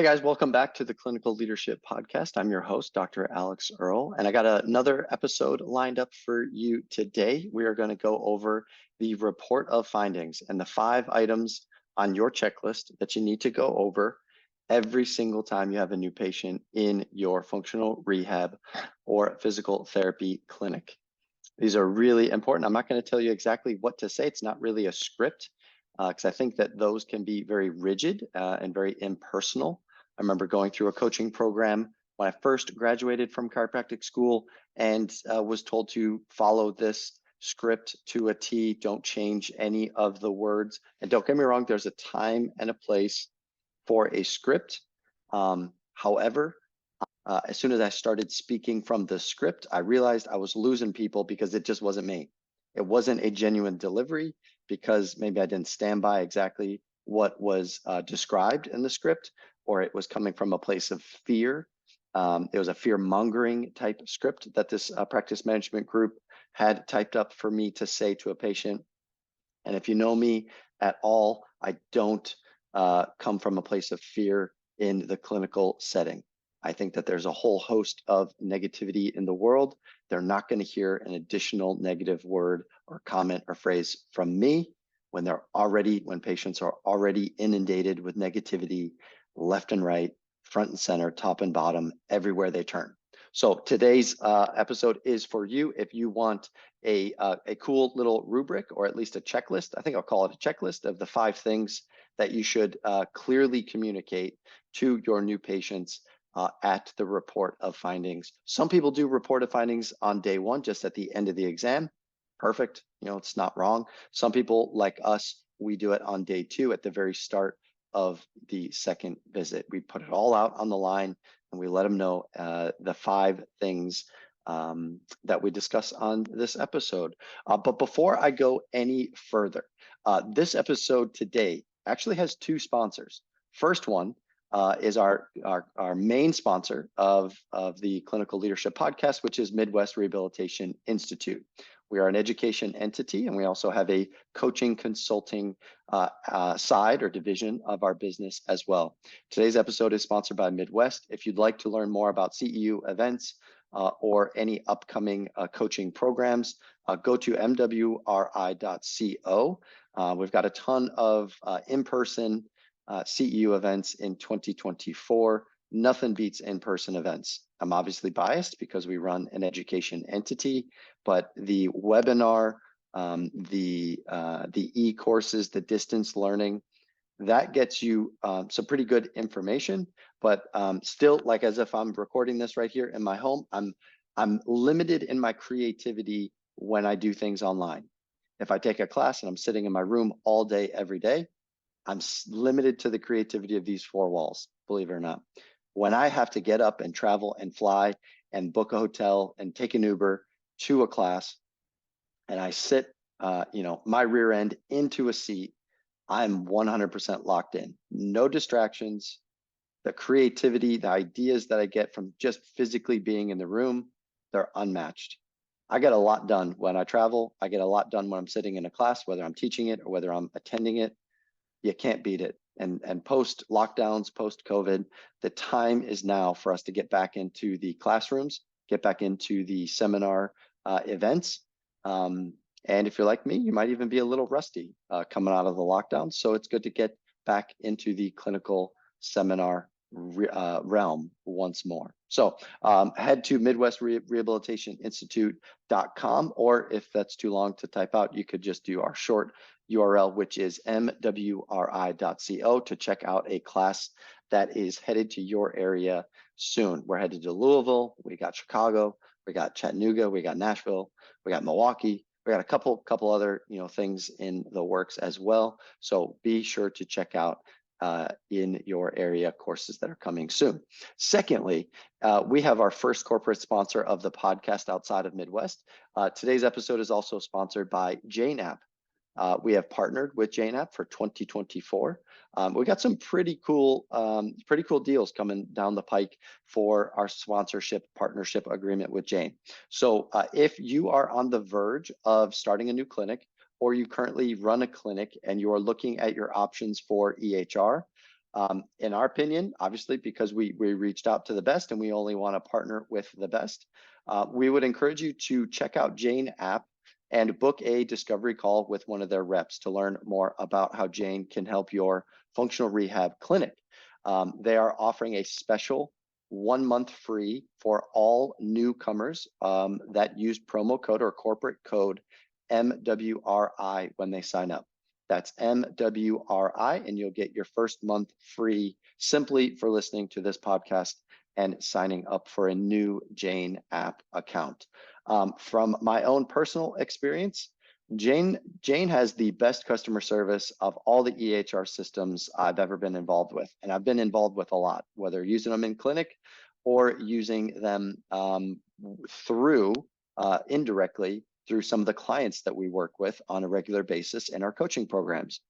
Hey guys, welcome back to the Clinical Leadership Podcast. I'm your host, Dr. Alex Earl, and I got another episode lined up for you today. We are going to go over the report of findings and the 5 items on your checklist that you need to go over every single time you have a new patient in your functional rehab or physical therapy clinic. These are really important. I'm not going to tell you exactly what to say. It's not really a script because I think that those can be very rigid and very impersonal. I remember going through a coaching program when I first graduated from chiropractic school and was told to follow this script to a T. Don't change any of the words. And don't get me wrong, there's a time and a place for a script. However, as soon as I started speaking from the script, I realized I was losing people because it just wasn't me. It wasn't a genuine delivery because maybe I didn't stand by exactly what was described in the script, or it was coming from a place of fear. It was a fear-mongering type script that this practice management group had typed up for me to say to a patient. And if you know me at all, I don't come from a place of fear in the clinical setting. I think that there's a whole host of negativity in the world. They're not going to hear an additional negative word or comment or phrase from me when patients are already inundated with negativity left and right, front and center, top and bottom, everywhere they turn. So today's episode is for you. If you want a cool little rubric, or at least a checklist, I think I'll call it a checklist of the 5 things that you should clearly communicate to your new patients at the report of findings. Some people do report of findings on day 1, just at the end of the exam. Perfect. It's not wrong. Some people, like us, we do it on day 2 at the very start of the second visit. We put it all out on the line and we let them know the 5 things that we discuss on this episode. But before I go any further, this episode today actually has 2 sponsors. First one is our main sponsor of the Clinical Leadership Podcast, which is Midwest Rehabilitation Institute. We are an education entity, and we also have a coaching consulting side or division of our business as well. Today's episode is sponsored by Midwest. If you'd like to learn more about CEU events or any upcoming coaching programs, go to mwri.co. We've got a ton of in-person CEU events in 2024. Nothing beats in-person events. I'm obviously biased because we run an education entity, but the webinar, the e-courses, the distance learning, that gets you some pretty good information. But still, like as if I'm recording this right here in my home, I'm limited in my creativity when I do things online. If I take a class and I'm sitting in my room all day, every day, I'm limited to the creativity of these 4 walls, believe it or not. When I have to get up and travel and fly and book a hotel and take an Uber to a class, and I sit, my rear end into a seat, I'm 100% locked in. No distractions. The creativity, the ideas that I get from just physically being in the room, they're unmatched. I get a lot done when I travel. I get a lot done when I'm sitting in a class, whether I'm teaching it or whether I'm attending it. You can't beat it. And post lockdowns, post COVID, the time is now for us to get back into the classrooms, get back into the seminar events. And if you're like me, you might even be a little rusty coming out of the lockdown. So it's good to get back into the clinical seminar realm once more. So head to MidwestRehabilitationInstitute.com, or if that's too long to type out, you could just do our short URL, which is mwri.co, to check out a class that is headed to your area soon. We're headed to Louisville, we got Chicago, we got Chattanooga, we got Nashville, we got Milwaukee, we got a couple other things in the works as well. So be sure to check out in your area courses that are coming soon. Secondly, we have our first corporate sponsor of the podcast outside of Midwest. Today's episode is also sponsored by JNAP. We have partnered with JNAP for 2024. We got some pretty cool deals coming down the pike for our sponsorship partnership agreement with Jane. So if you are on the verge of starting a new clinic, or you currently run a clinic and you are looking at your options for EHR, In our opinion, obviously, because we reached out to the best and we only want to partner with the best, we would encourage you to check out Jane app and book a discovery call with one of their reps to learn more about how Jane can help your functional rehab clinic. They are offering a special 1 month free for all newcomers that use promo code or corporate code MWRI when they sign up. That's MWRI, and you'll get your first month free simply for listening to this podcast and signing up for a new Jane app account. From my own personal experience, Jane has the best customer service of all the EHR systems I've ever been involved with. And I've been involved with a lot, whether using them in clinic or using them through indirectly through some of the clients that we work with on a regular basis in our coaching programs,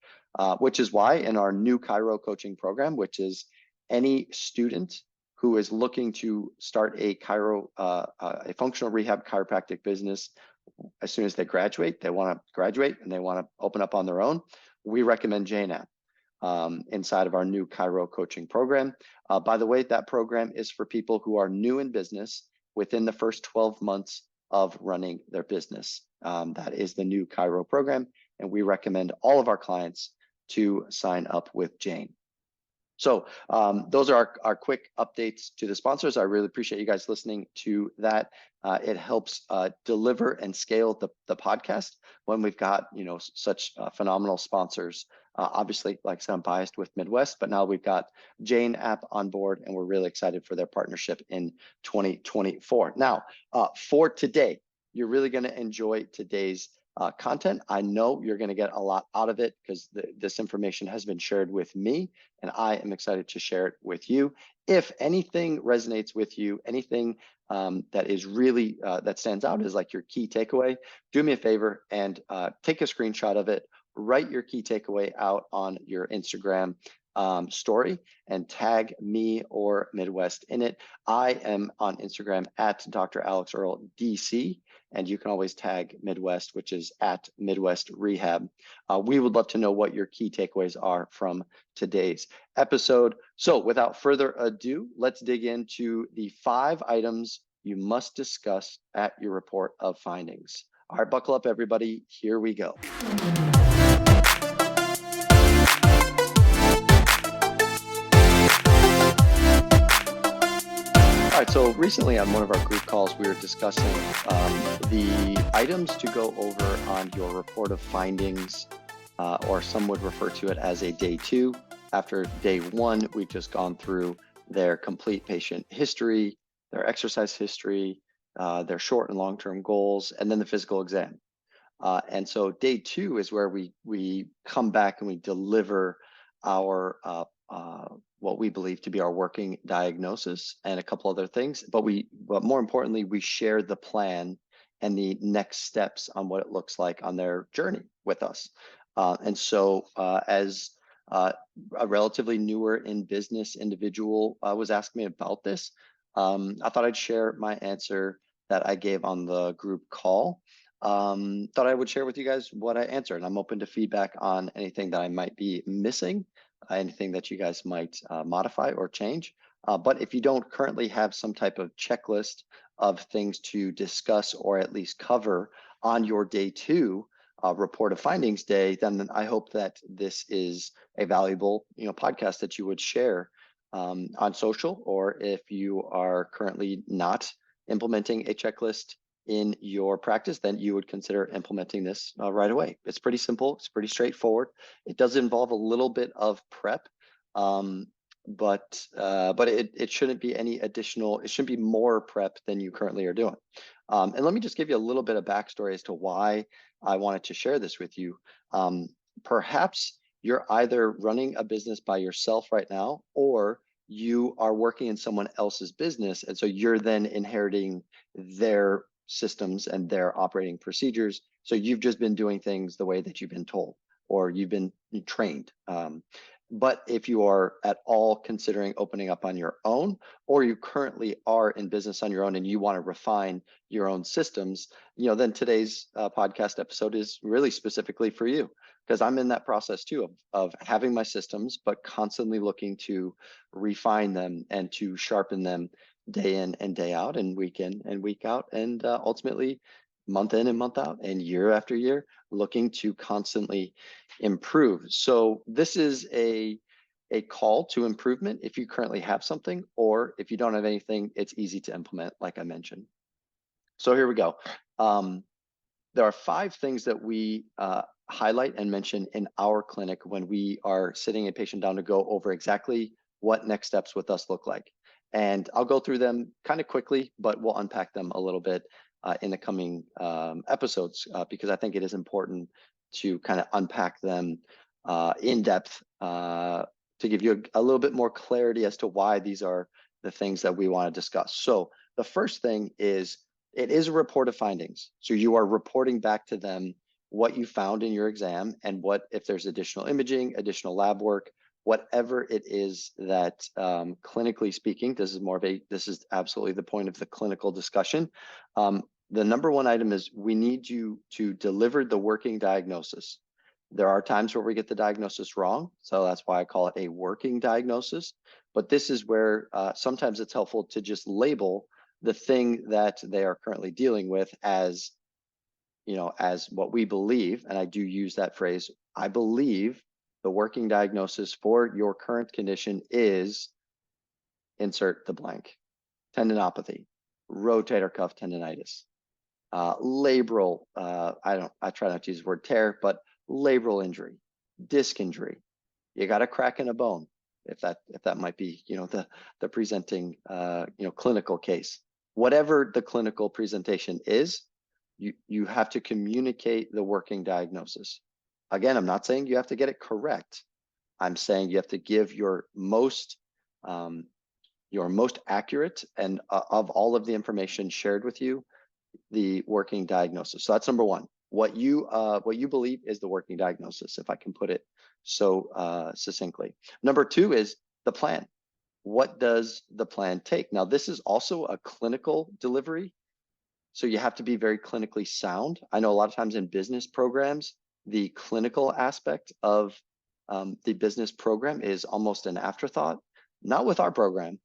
which is why in our new Chiro coaching program, which is any student who is looking to start a a functional rehab chiropractic business as soon as they graduate, they want to graduate and they want to open up on their own, we recommend Jane app inside of our new Chiro coaching program. By the way, that program is for people who are new in business within the first 12 months of running their business. That is the new Chiro program, and we recommend all of our clients to sign up with Jane. So those are our quick updates to the sponsors. I really appreciate you guys listening to that. It helps deliver and scale the podcast when we've got such phenomenal sponsors. Obviously, like I said, I'm biased with Midwest, but now we've got Jane app on board, and we're really excited for their partnership in 2024. Now, for today, you're really going to enjoy today's content. I know you're going to get a lot out of it because this information has been shared with me, and I am excited to share it with you. If anything resonates with you, anything that is really that stands out as like your key takeaway, do me a favor and take a screenshot of it. Write your key takeaway out on your Instagram story and tag me or Midwest in it. I am on Instagram at Dr. Alex Earl DC, and you can always tag Midwest, which is at Midwest Rehab. We would love to know what your key takeaways are from today's episode. So without further ado, let's dig into the 5 items you must discuss at your report of findings. All right, buckle up, everybody. Here we go. All right, so recently on one of our group calls, we were discussing the items to go over on your report of findings, or some would refer to it as a day 2. After day 1, we've just gone through their complete patient history, their exercise history, their short and long-term goals, and then the physical exam. And so day 2 is where we come back and we deliver our what we believe to be our working diagnosis and a couple other things, but more importantly, we share the plan and the next steps on what it looks like on their journey with us. And so as a relatively newer in business individual was asking me about this, I thought I'd share my answer that I gave on the group call. Thought I would share with you guys what I answered, and I'm open to feedback on anything that I might be missing, anything that you guys might modify or change. But if you don't currently have some type of checklist of things to discuss or at least cover on your day 2 report of findings day, then I hope that this is a valuable podcast that you would share on social, or if you are currently not implementing a checklist in your practice, then you would consider implementing this right away. It's pretty simple. It's pretty straightforward. It does involve a little bit of prep, but it shouldn't be any additional. It shouldn't be more prep than you currently are doing. And let me just give you a little bit of backstory as to why I wanted to share this with you. Perhaps you're either running a business by yourself right now, or you are working in someone else's business, and so you're then inheriting their systems and their operating procedures. So you've just been doing things the way that you've been told, or you've been trained. But if you are at all considering opening up on your own, or you currently are in business on your own and you want to refine your own systems, then today's podcast episode is really specifically for you. because I'm in that process too of having my systems, but constantly looking to refine them and to sharpen them day in and day out, and week in and week out, and ultimately month in and month out, and year after year, looking to constantly improve. So this is a call to improvement if you currently have something, or if you don't have anything, it's easy to implement, like I mentioned. So here we go. There are 5 things that we highlight and mention in our clinic when we are sitting a patient down to go over exactly what next steps with us look like. And I'll go through them kind of quickly, but we'll unpack them a little bit in the coming episodes, because I think it is important to kind of unpack them in depth to give you a little bit more clarity as to why these are the things that we want to discuss. So the first thing is, it is a report of findings. So you are reporting back to them what you found in your exam, and what, if there's additional imaging, additional lab work, whatever it is that clinically speaking, this is absolutely the point of the clinical discussion. The number one item is, we need you to deliver the working diagnosis. There are times where we get the diagnosis wrong, so that's why I call it a working diagnosis. But this is where sometimes it's helpful to just label the thing that they are currently dealing with as, as what we believe, and I do use that phrase, I believe the working diagnosis for your current condition is, insert the blank, tendinopathy, rotator cuff tendonitis, labral, I try not to use the word tear, but labral injury, disc injury, you got a crack in a bone, if that might be, the presenting, clinical case. Whatever the clinical presentation is, you have to communicate the working diagnosis. Again, I'm not saying you have to get it correct. I'm saying you have to give your most accurate and of all of the information shared with you, the working diagnosis. So that's number one. What you believe is the working diagnosis, if I can put it so succinctly. Number 2 is the plan. What does the plan take? Now, this is also a clinical delivery, so you have to be very clinically sound. I know a lot of times in business programs, the clinical aspect of the business program is almost an afterthought. Not with our program.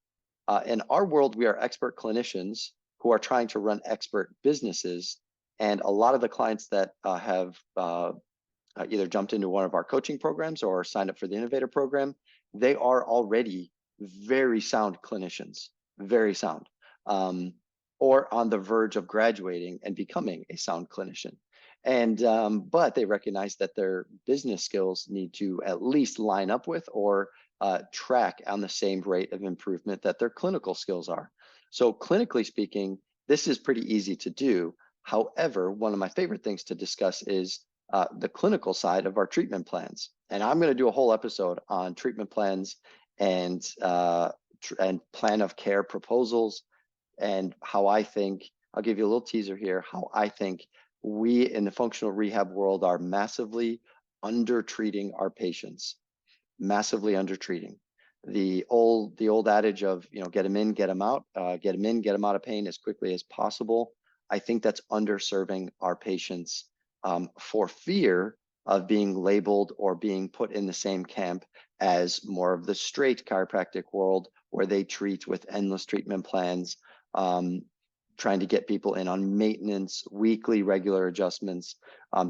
In our world, we are expert clinicians who are trying to run expert businesses. And a lot of the clients that have either jumped into one of our coaching programs or signed up for the Innovator program, they are already very sound clinicians, very sound, or on the verge of graduating and becoming a sound clinician. And but they recognize that their business skills need to at least line up with or track on the same rate of improvement that their clinical skills are. So clinically speaking, this is pretty easy to do. However, one of my favorite things to discuss is the clinical side of our treatment plans. And I'm going to do a whole episode on treatment plans and plan of care proposals, and how I think, I'll give you a little teaser here, how I think we in the functional rehab world are massively under-treating our patients, massively under-treating. The old adage of, get them in, get them out, get them in, get them out of pain as quickly as possible. I think that's underserving our patients for fear of being labeled or being put in the same camp as more of the straight chiropractic world, where they treat with endless treatment plans, trying to get people in on maintenance, weekly, regular adjustments.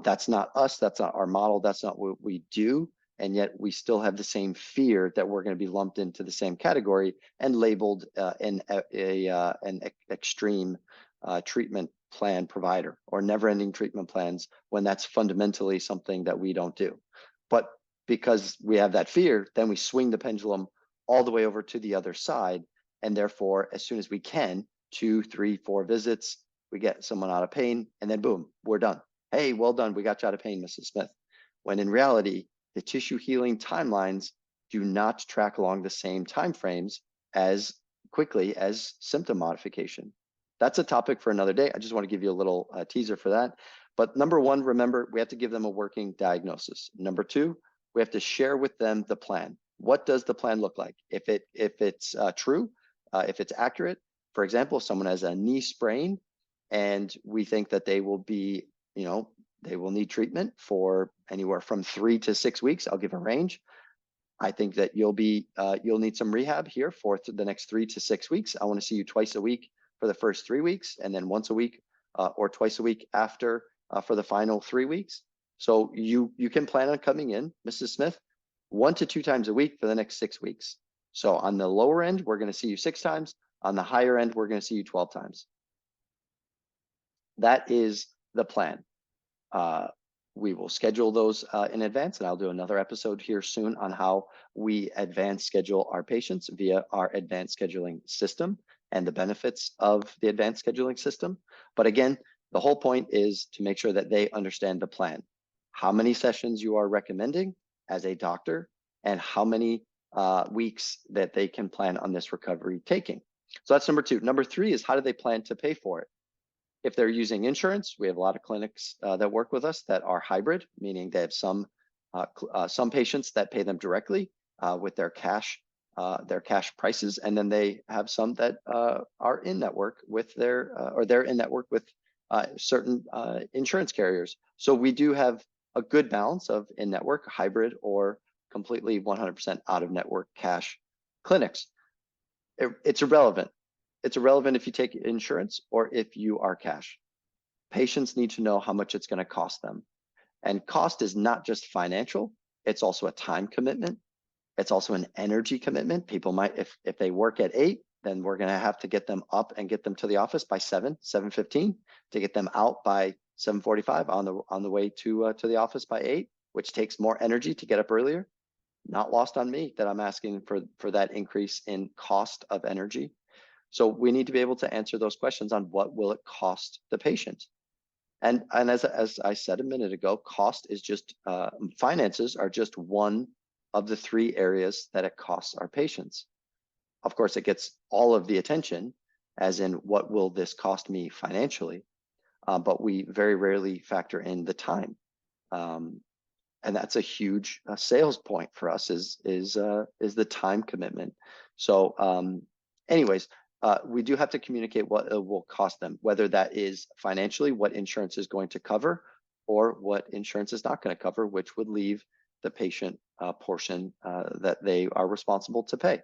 That's not us. That's not our model. That's not what we do. And yet we still have the same fear that we're going to be lumped into the same category and labeled an extreme treatment plan provider or never-ending treatment plans, when that's fundamentally something that we don't do. But because we have that fear, then we swing the pendulum all the way over to the other side. And therefore, as soon as we can, 2, 3, 4 visits, we get someone out of pain, and then boom, we're done. Hey, well done, we got you out of pain, Mrs. Smith. When in reality, the tissue healing timelines do not track along the same timeframes as quickly as symptom modification. That's a topic for another day. I just want to give you a little teaser for that. But number 1, remember, we have to give them a working diagnosis. Number 2, we have to share with them the plan. What does the plan look like? If it's true, if it's accurate. For example, if someone has a knee sprain and we think that they will be, they will need treatment for anywhere from 3 to 6 weeks. I'll give a range. I think that you'll need some rehab here for the next 3 to 6 weeks. I want to see you twice a week for the first 3 weeks, and then once a week or twice a week after for the final 3 weeks. So you can plan on coming in, Mrs. Smith, 1 to 2 times a week for the next 6 weeks. So on the lower end, we're going to see you 6 times. On the higher end, we're going to see you 12 times. That is the plan. We will schedule those in advance, and I'll do another episode here soon on how we advance schedule our patients via our advanced scheduling system and the benefits of the advanced scheduling system. But again, the whole point is to make sure that they understand the plan, how many sessions you are recommending as a doctor, and how many weeks that they can plan on this recovery taking. So that's number 2. Number 3 is how do they plan to pay for it? If they're using insurance, we have a lot of clinics that work with us that are hybrid, meaning they have some patients that pay them directly with their cash prices, and then they have some that are in network with they're in network with certain insurance carriers. So we do have a good balance of in network, hybrid, or completely 100% out of network cash clinics. It's irrelevant. It's irrelevant if you take insurance or if you are cash. Patients need to know how much it's going to cost them. And cost is not just financial, it's also a time commitment. It's also an energy commitment. People might, if they work at 8, then we're going to have to get them up and get them to the office by 7:15, to get them out by 7:45 on the way to the office by 8, which takes more energy to get up earlier. Not lost on me that I'm asking for that increase in cost of energy. So we need to be able to answer those questions on what will it cost the patient. And as I said a minute ago, cost is just, finances are just one of the 3 areas that it costs our patients. Of course, it gets all of the attention, as in what will this cost me financially, but we very rarely factor in the time. And that's a huge sales point for us is the time commitment. So anyways, we do have to communicate what it will cost them, whether that is financially, what insurance is going to cover, or what insurance is not going to cover, which would leave the patient portion that they are responsible to pay.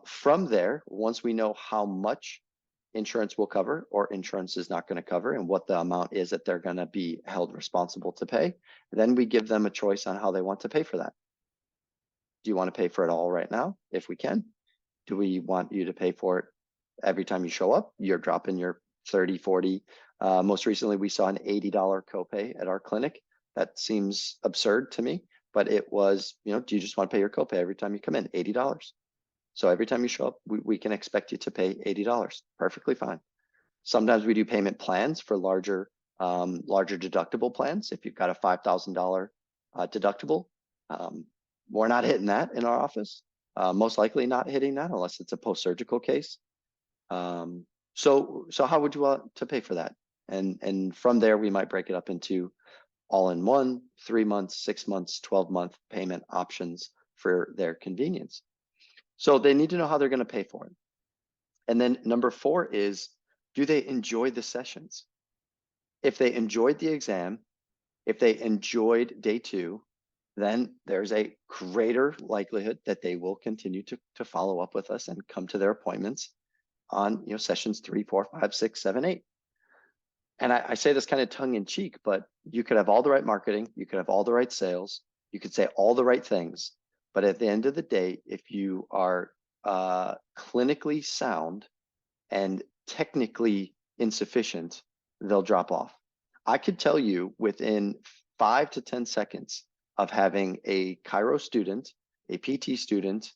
From there, once we know how much insurance will cover or insurance is not going to cover and what the amount is that they're going to be held responsible to pay, then we give them a choice on how they want to pay for that. Do you want to pay for it all right now? If we can. Do we want you to pay for it every time you show up? You're dropping your 30, 40. Most recently, we saw an $80 copay at our clinic. That seems absurd to me, but it was, do you just want to pay your copay every time you come in? $80. So every time you show up, we can expect you to pay $80. Perfectly fine. Sometimes we do payment plans for larger deductible plans. If you've got a $5,000 deductible, we're not hitting that in our office. Most likely not hitting that unless it's a post-surgical case. So how would you want to pay for that? And from there, we might break it up into all-in-one, 3 months, 6 months, 12-month payment options for their convenience. So they need to know how they're going to pay for it. And then number 4 is, do they enjoy the sessions? If they enjoyed the exam, if they enjoyed day 2, then there's a greater likelihood that they will continue to follow up with us and come to their appointments on sessions 3, 4, 5, 6, 7, 8. And I say this kind of tongue in cheek, but you could have all the right marketing, you could have all the right sales, you could say all the right things, but at the end of the day, if you are clinically sound and technically insufficient, they'll drop off. I could tell you within 5 to 10 seconds of having a chiro student, a PT student,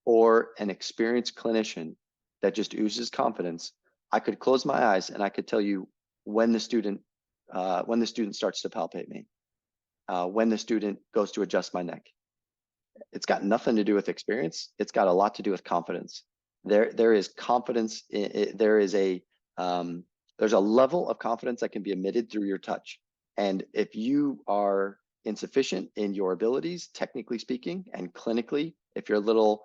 or an experienced clinician that just oozes confidence, I could close my eyes and I could tell you when the student starts to palpate me, when the student goes to adjust my neck. It's got nothing to do with experience. It's got a lot to do with confidence. There is confidence. There's a level of confidence that can be emitted through your touch. And if you are insufficient in your abilities, technically speaking, and clinically, if you're a little,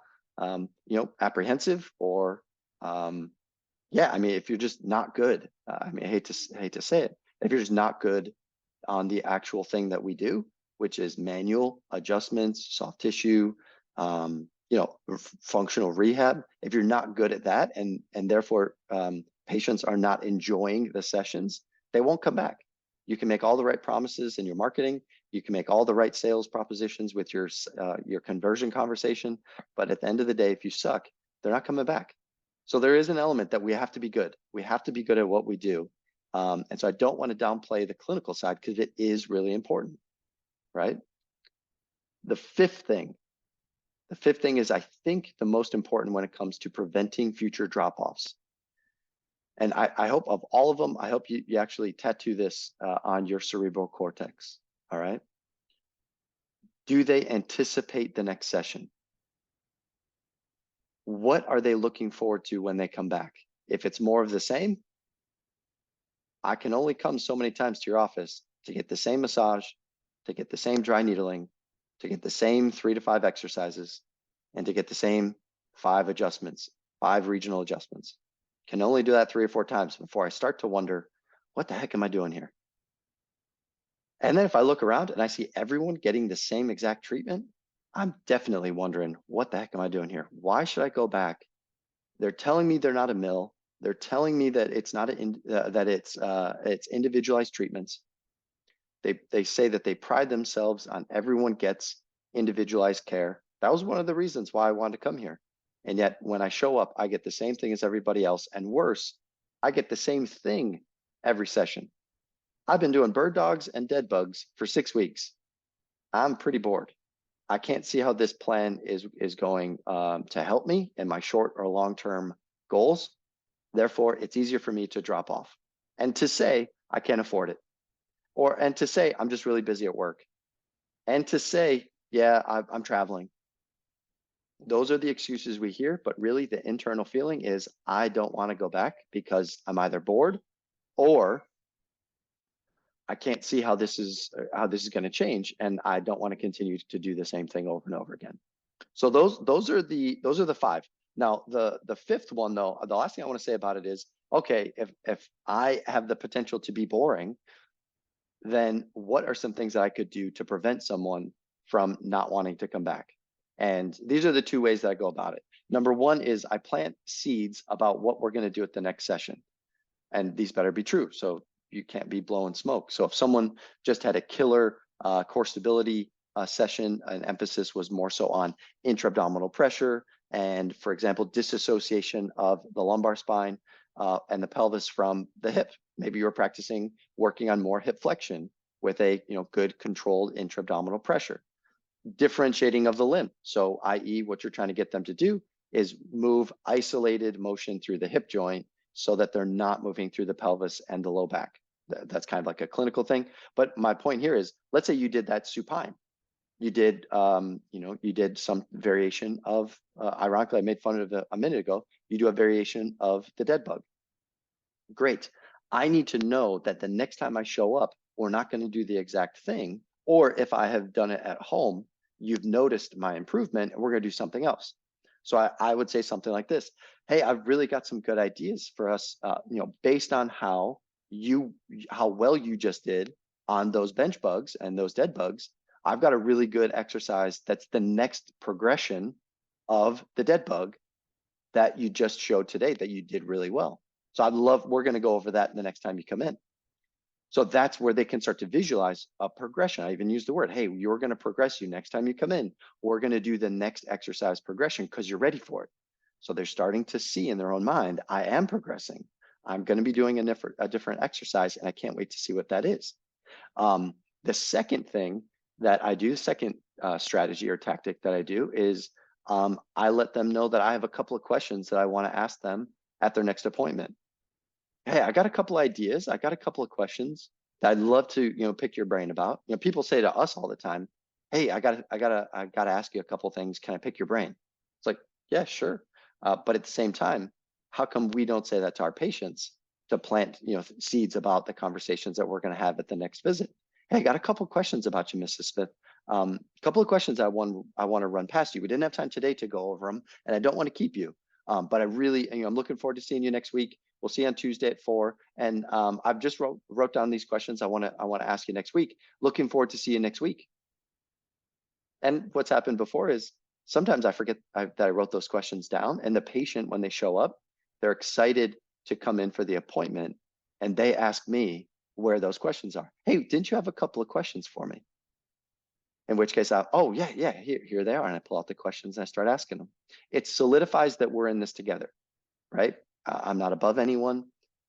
apprehensive or, if you're just not good, I hate to say it, if you're just not good on the actual thing that we do, which is manual adjustments, soft tissue, functional rehab. If you're not good at that, and therefore patients are not enjoying the sessions, they won't come back. You can make all the right promises in your marketing. You can make all the right sales propositions with your conversion conversation. But at the end of the day, if you suck, they're not coming back. So there is an element that we have to be good. We have to be good at what we do. And so I don't want to downplay the clinical side because it is really important, right? The fifth thing is, I think, the most important when it comes to preventing future drop-offs. And I hope of all of them, I hope you actually tattoo this on your cerebral cortex, all right? Do they anticipate the next session? What are they looking forward to when they come back? If it's more of the same, I can only come so many times to your office to get the same massage, to get the same dry needling, to get the same 3 to 5 exercises, and to get the same 5 adjustments, 5 regional adjustments. Can only do that 3 or 4 times before I start to wonder, what the heck am I doing here? And then if I look around and I see everyone getting the same exact treatment, I'm definitely wondering, what the heck am I doing here? Why should I go back? They're telling me they're not a mill. They're telling me that it's not it's individualized treatments. They say that they pride themselves on everyone gets individualized care. That was one of the reasons why I wanted to come here. And yet when I show up, I get the same thing as everybody else. And worse, I get the same thing every session. I've been doing bird dogs and dead bugs for 6 weeks. I'm pretty bored. I can't see how this plan is going to help me in my short or long-term goals. Therefore, it's easier for me to drop off and to say I can't afford it, and to say I'm just really busy at work, and to say, yeah, I'm traveling. Those are the excuses we hear, but really the internal feeling is I don't want to go back because I'm either bored or I can't see how this is going to change, and I don't want to continue to do the same thing over and over again. So those are the 5. Now the fifth one, though, the last thing I want to say about it is, okay, if I have the potential to be boring, then what are some things that I could do to prevent someone from not wanting to come back? And these are the 2 ways that I go about it. Number 1 is I plant seeds about what we're going to do at the next session. And these better be true. So you can't be blowing smoke. So if someone just had a killer core stability session, an emphasis was more so on intra-abdominal pressure and, for example, disassociation of the lumbar spine and the pelvis from the hip. Maybe you're practicing working on more hip flexion with a good controlled intra-abdominal pressure. Differentiating of the limb. So i.e. what you're trying to get them to do is move isolated motion through the hip joint so that they're not moving through the pelvis and the low back. That's kind of like a clinical thing. But my point here is, let's say you did that supine. You did, you did some variation of, ironically, I made fun of it a minute ago. You do a variation of the dead bug. Great. I need to know that the next time I show up, we're not going to do the exact thing. Or if I have done it at home, you've noticed my improvement and we're going to do something else. So I would say something like this. Hey, I've really got some good ideas for us, based on how well you just did on those bench bugs and those dead bugs. I've got a really good exercise that's the next progression of the dead bug that you just showed today that you did really well. So we're going to go over that the next time you come in. So that's where they can start to visualize a progression. I even use the word, hey, you're going to progress. You next time you come in, we're going to do the next exercise progression because you're ready for it. So they're starting to see in their own mind, I am progressing. I'm going to be doing a different exercise, and I can't wait to see what that is. The second thing that I do, the second strategy or tactic that I do is I let them know that I have a couple of questions that I want to ask them at their next appointment. Hey, I got a couple ideas. I got a couple of questions that I'd love to, pick your brain about. People say to us all the time, hey, I gotta ask you a couple of things. Can I pick your brain? It's like, yeah, sure. But at the same time, how come we don't say that to our patients to plant, seeds about the conversations that we're going to have at the next visit? Hey, I got a couple of questions about you, Mrs. Smith. A couple of questions I want to run past you. We didn't have time today to go over them, and I don't want to keep you. But I really, I'm looking forward to seeing you next week. We'll see you on Tuesday at 4. And I've just wrote down these questions I want to ask you next week. Looking forward to see you next week. And what's happened before is sometimes I forget that I wrote those questions down, and the patient, when they show up, they're excited to come in for the appointment, and they ask me where those questions are. Hey, didn't you have a couple of questions for me? In which case, oh yeah, here they are, and I pull out the questions and I start asking them. It solidifies that we're in this together, right? I'm not above anyone.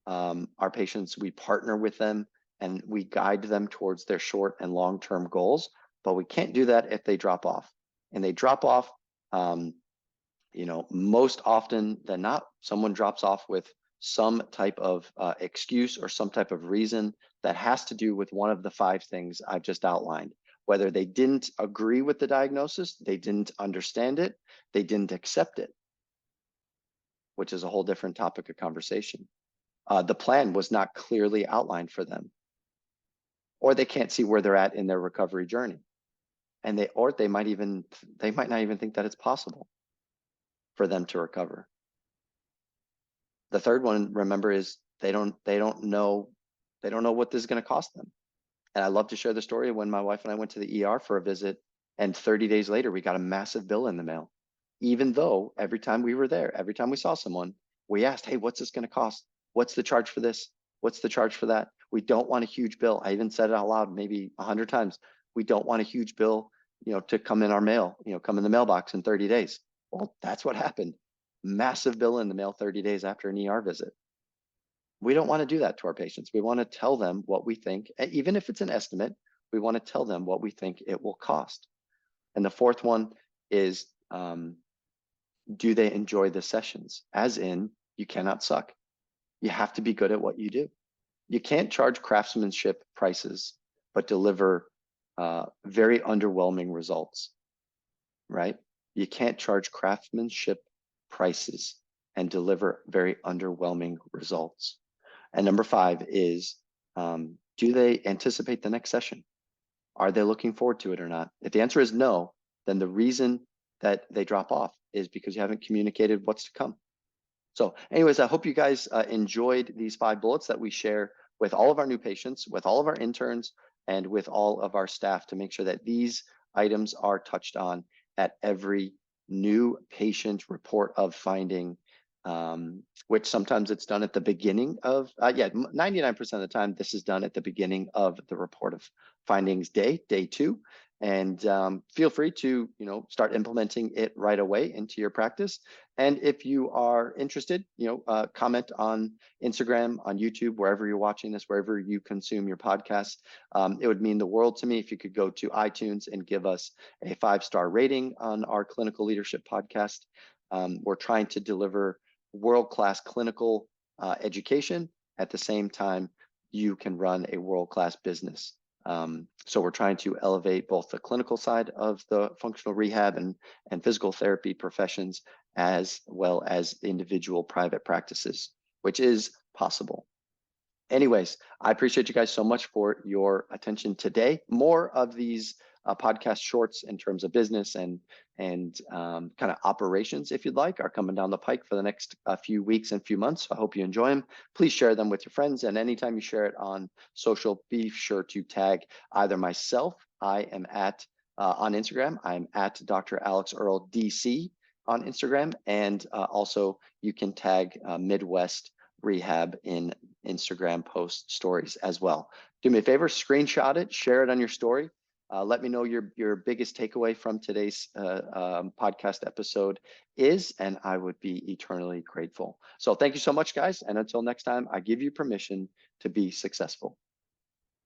Our patients, we partner with them and we guide them towards their short and long-term goals, but we can't do that if they drop off. And they drop off, most often than not, someone drops off with some type of excuse or some type of reason that has to do with one of the 5 things I've just outlined. Whether they didn't agree with the diagnosis, they didn't understand it, they didn't accept it, which is a whole different topic of conversation. The plan was not clearly outlined for them, or they can't see where they're at in their recovery journey, and they might not even think that it's possible for them to recover. The third one, remember, is they don't know what this is going to cost them. And I love to share the story when my wife and I went to the ER for a visit, and 30 days later, we got a massive bill in the mail. Even though every time we were there, every time we saw someone, we asked, hey, what's this going to cost? What's the charge for this? What's the charge for that? We don't want a huge bill. I even said it out loud maybe 100 times. We don't want a huge bill, to come in our mail, come in the mailbox in 30 days. Well, that's what happened. Massive bill in the mail 30 days after an ER visit. We don't want to do that to our patients. We want to tell them what we think, even if it's an estimate, we want to tell them what we think it will cost. And the fourth one is, do they enjoy the sessions? As in, you cannot suck. You have to be good at what you do. You can't charge craftsmanship prices, but deliver very underwhelming results, right? You can't charge craftsmanship prices and deliver very underwhelming results. And number 5 is, do they anticipate the next session? Are they looking forward to it or not? If the answer is no, then the reason that they drop off is because you haven't communicated what's to come. So anyways, I hope you guys enjoyed these 5 bullets that we share with all of our new patients, with all of our interns, and with all of our staff to make sure that these items are touched on at every new patient report of finding, which sometimes it's done at the beginning of, 99% of the time, this is done at the beginning of the report of findings day 2. And feel free to, start implementing it right away into your practice. And if you are interested, comment on Instagram, on YouTube, wherever you're watching this, wherever you consume your podcasts. It would mean the world to me if you could go to iTunes and give us a 5-star rating on our clinical leadership podcast. We're trying to deliver world-class clinical education. At the same time, you can run a world-class business. So we're trying to elevate both the clinical side of the functional rehab and physical therapy professions, as well as individual private practices, which is possible. Anyways, I appreciate you guys so much for your attention today. More of these podcast shorts in terms of business and kind of operations, if you'd like, are coming down the pike for the next few weeks and few months. So I hope you enjoy them. Please share them with your friends. And anytime you share it on social, be sure to tag either myself. I am on Instagram. I'm at Dr. Alex Earl DC on Instagram. And also you can tag Midwest Rehab in Instagram post stories as well. Do me a favor, screenshot it, share it on your story. Let me know your biggest takeaway from today's podcast episode is, and I would be eternally grateful. So thank you so much, guys. And until next time, I give you permission to be successful.